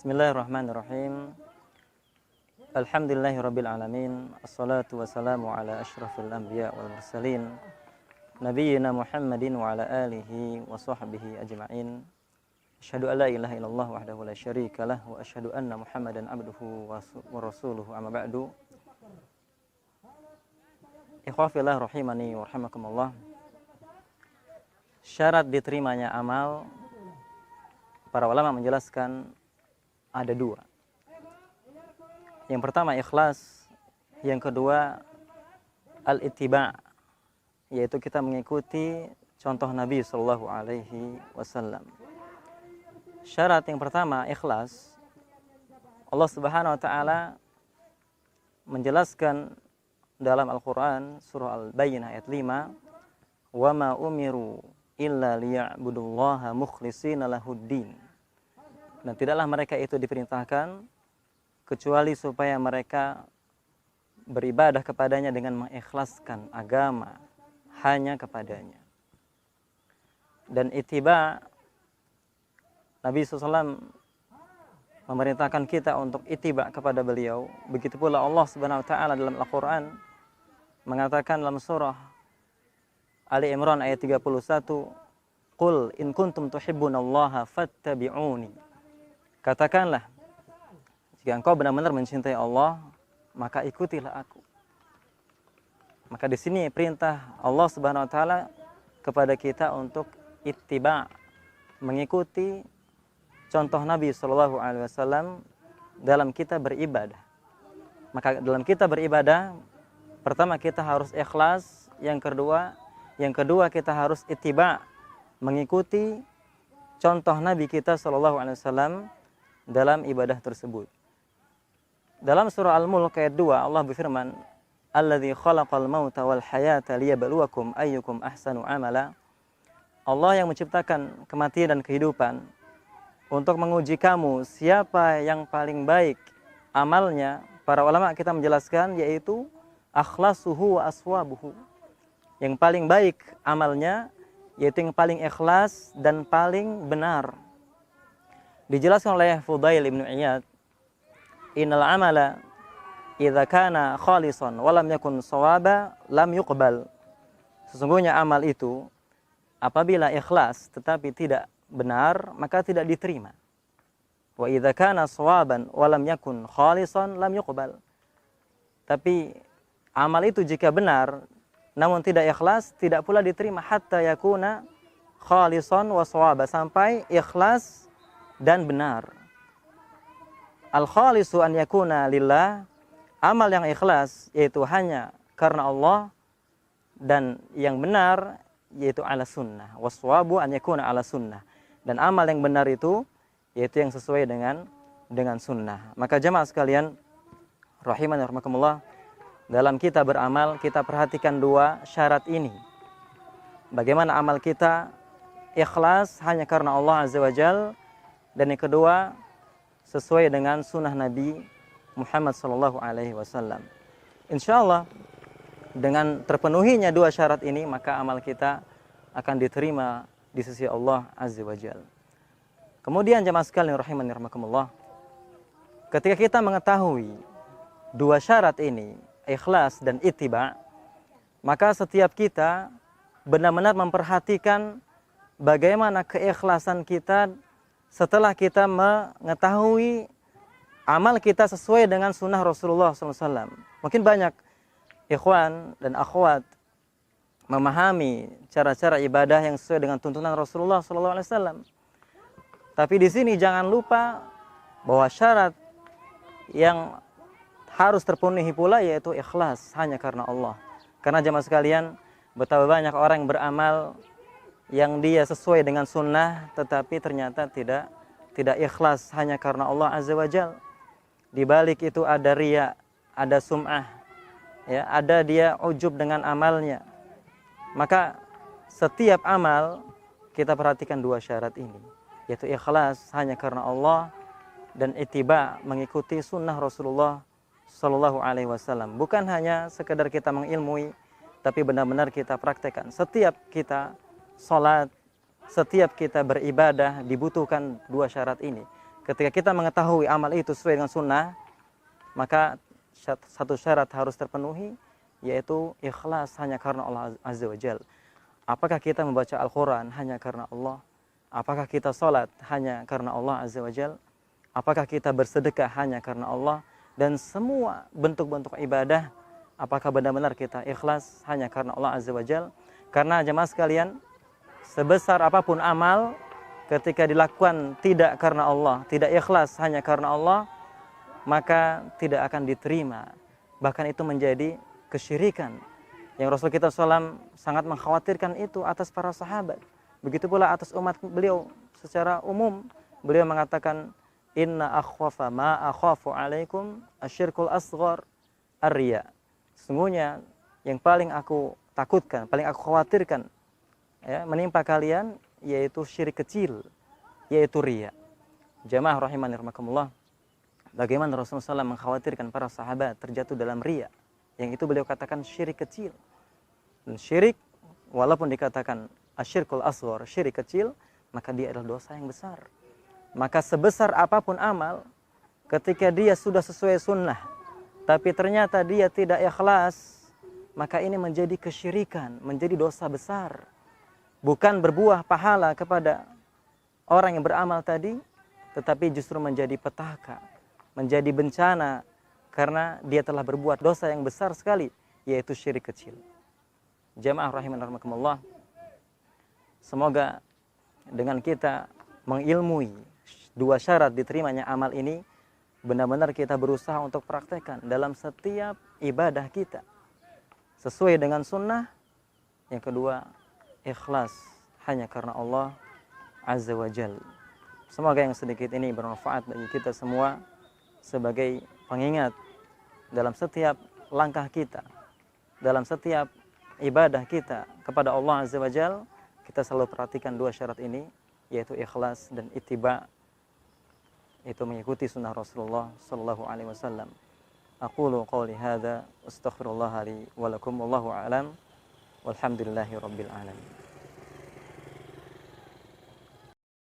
Bismillahirrahmanirrahim. Alhamdulillahirabbil alamin. Assalatu wassalamu ala asyrafil anbiya wal mursalin nabiyyina Muhammadin wa ala alihi wa sahbihi ajma'in. Asyhadu an la ilaha illallah wahdahu la syarikalah wa asyhadu anna Muhammadan abduhu wa rasuluhu amma ba'du. Ikhwafillah rahimani wa rahimakumullah. Syarat diterimanya amal, para ulama menjelaskan ada dua. Yang pertama ikhlas, yang kedua al-ittiba', yaitu kita mengikuti contoh Nabi sallallahu alaihi wasallam. Syarat yang pertama ikhlas. Allah Subhanahu wa taala menjelaskan dalam Al-Qur'an surah Al-Bayyinah ayat 5, "Wa ma umiru illa liya'budullaha mukhlishina lahuddin." Dan tidaklah mereka itu diperintahkan kecuali supaya mereka beribadah kepadanya dengan mengikhlaskan agama hanya kepadanya. Dan ittiba, Nabi SAW memerintahkan kita untuk ittiba kepada beliau. Begitu pula Allah Subhanahu wa taala dalam Al-Qur'an mengatakan dalam surah Ali Imran ayat 31, "Qul in kuntum tuhibbunallaha fattabi'uni." Katakanlah, jika engkau benar-benar mencintai Allah, maka ikutilah aku. Maka di sini perintah Allah Subhanahu wa taala kepada kita untuk ittiba', mengikuti contoh Nabi sallallahu alaihi wasallam dalam kita beribadah. Maka dalam kita beribadah, pertama kita harus ikhlas, yang kedua kita harus ittiba', mengikuti contoh Nabi kita sallallahu alaihi wasallam dalam ibadah tersebut. Dalam surah Al-Mulk ayat 2 Allah berfirman, "Alladzi khalaqal mauta wal hayata liyabluwakum ayyukum ahsanu amala." Allah yang menciptakan kematian dan kehidupan untuk menguji kamu siapa yang paling baik amalnya. Para ulama kita menjelaskan yaitu akhlasuhu wa aswabuhu. Yang paling baik amalnya yaitu yang paling ikhlas dan paling benar. Dijelaskan oleh Fudail ibn Iyad, "Innal amala idza kana khalisan wa lam yakun shawaba lam yuqbal." Sesungguhnya amal itu apabila ikhlas tetapi tidak benar, maka tidak diterima. Wa idza kana shawaban wa lam yakun khalisan lam yuqbal. Tapi amal itu jika benar namun tidak ikhlas, tidak pula diterima, hatta yakuna khalisan wa shawaba, sampai ikhlas dan benar. Al-khalisu an yakuna lillah, amal yang ikhlas yaitu hanya karena Allah, dan yang benar yaitu ala sunnah. Waswabu an yakuna ala sunnah, dan amal yang benar itu yaitu yang sesuai dengan sunnah. Maka jamaah sekalian rahimani rahimakumullah, dalam kita beramal kita perhatikan dua syarat ini. Bagaimana amal kita ikhlas hanya karena Allah Azza wa Jalla, dan yang kedua sesuai dengan sunnah Nabi Muhammad sallallahu alaihi wasallam. Insyaallah dengan terpenuhinya dua syarat ini, maka amal kita akan diterima di sisi Allah Azza wa Jalla. Kemudian jemaah sekalian rahimani rahimakumullah, ketika kita mengetahui dua syarat ini, ikhlas dan ittiba', maka setiap kita benar-benar memperhatikan bagaimana keikhlasan kita setelah kita mengetahui amal kita sesuai dengan sunnah Rasulullah SAW. Mungkin banyak ikhwan dan akhwat memahami cara-cara ibadah yang sesuai dengan tuntunan Rasulullah SAW. Tapi di sini jangan lupa bahwa syarat yang harus terpenuhi pula yaitu ikhlas hanya karena Allah. Karena jemaah sekalian, betapa banyak orang yang beramal yang dia sesuai dengan sunnah tetapi ternyata tidak ikhlas hanya karena Allah Azza wa Jalla. Di balik itu ada riya, ada sum'ah, ya, ada dia ujub dengan amalnya. Maka setiap amal kita perhatikan dua syarat ini, yaitu ikhlas hanya karena Allah dan ittiba', mengikuti sunnah Rasulullah sallallahu alaihi wasallam. Bukan hanya sekedar kita mengilmui, tapi benar-benar kita praktekkan. Setiap kita salat, setiap kita beribadah dibutuhkan dua syarat ini. ketika kita mengetahui amal itu sesuai dengan sunnah, maka satu syarat harus terpenuhi, yaitu ikhlas hanya karena Allah Azza wa Jalla. Apakah kita membaca Al-Quran hanya karena Allah? Apakah kita sholat hanya karena Allah Azza wa Jalla? Apakah kita bersedekah hanya karena Allah? Dan semua bentuk-bentuk ibadah, apakah benar-benar kita ikhlas hanya karena Allah Azza wa Jalla? Karena jemaah sekalian, sebesar apapun amal, ketika dilakukan tidak karena Allah, tidak ikhlas hanya karena Allah, maka tidak akan diterima. Bahkan itu menjadi kesyirikan. Yang Rasul kita SAW sangat mengkhawatirkan itu atas para sahabat. Begitu pula atas umat beliau secara umum. Beliau mengatakan, Inna akhwafa ma akhafu alaikum asyirkul asghar ar-riya. Sesungguhnya yang paling aku takutkan, paling aku khawatirkan ya, menimpa kalian, yaitu syirik kecil, yaitu riya. Jamaah rahimani rahimakumullah, bagaimana Rasulullah SAW mengkhawatirkan para sahabat terjatuh dalam riya, yang itu beliau katakan syirik kecil. Dan syirik, walaupun dikatakan asyirkul asghar, syirik kecil, maka dia adalah dosa yang besar. Maka sebesar apapun amal, ketika dia sudah sesuai sunnah, tapi ternyata dia tidak ikhlas, maka ini menjadi kesyirikan, menjadi dosa besar. Bukan berbuah pahala kepada orang yang beramal tadi, tetapi justru menjadi petaka, menjadi bencana, karena dia telah berbuat dosa yang besar sekali, yaitu syirik kecil. Jamaah rahimani rahimakumullah, semoga dengan kita mengilmui dua syarat diterimanya amal ini, benar-benar kita berusaha untuk praktekkan dalam setiap ibadah kita sesuai dengan sunnah. Yang kedua, ikhlas hanya karena Allah Azza wa Jalla. Semoga yang sedikit ini bermanfaat bagi kita semua sebagai pengingat dalam setiap langkah kita, dalam setiap ibadah kita kepada Allah Azza wa Jalla. Kita selalu perhatikan dua syarat ini, yaitu ikhlas dan ittiba, itu mengikuti sunnah Rasulullah sallallahu alaihi wasallam. Aqulu qawli hadza astaghfirullah li wa lakum wallahu a'lam walhamdulillahi rabbil alamin.